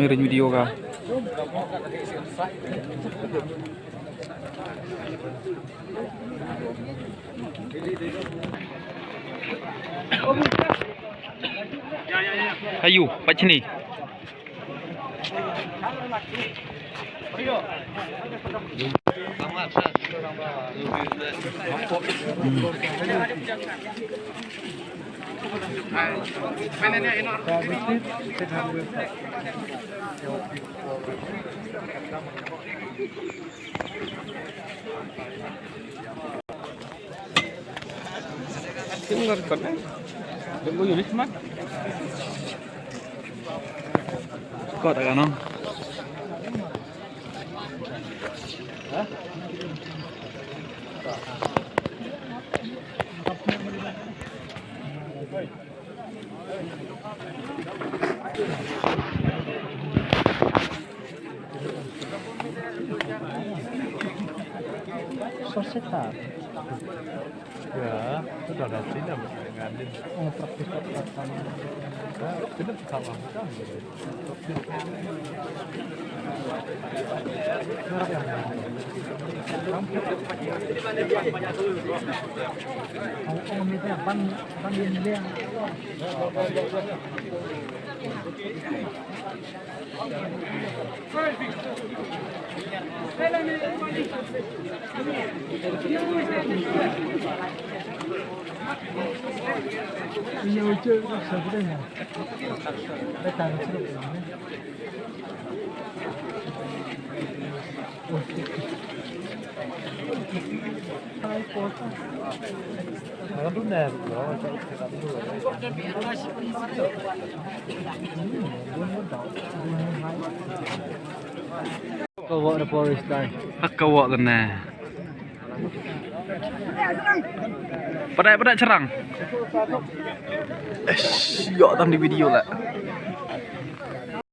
Mengirim video kah? Ayo, Pak Cini. Kok tak kan? Sosetar. Ya, sudah ada Cina ngadin. Oh, praktis praktisan. Cina sama kan. Oh, ini teh pan dia. Iya, udah sebenarnya. Datang seru ini. Hai foto. Kalau benar, kalau kita dulu. Kau ada Boris dah. Kawak kena. Pada cerang. Siok tam di video lah.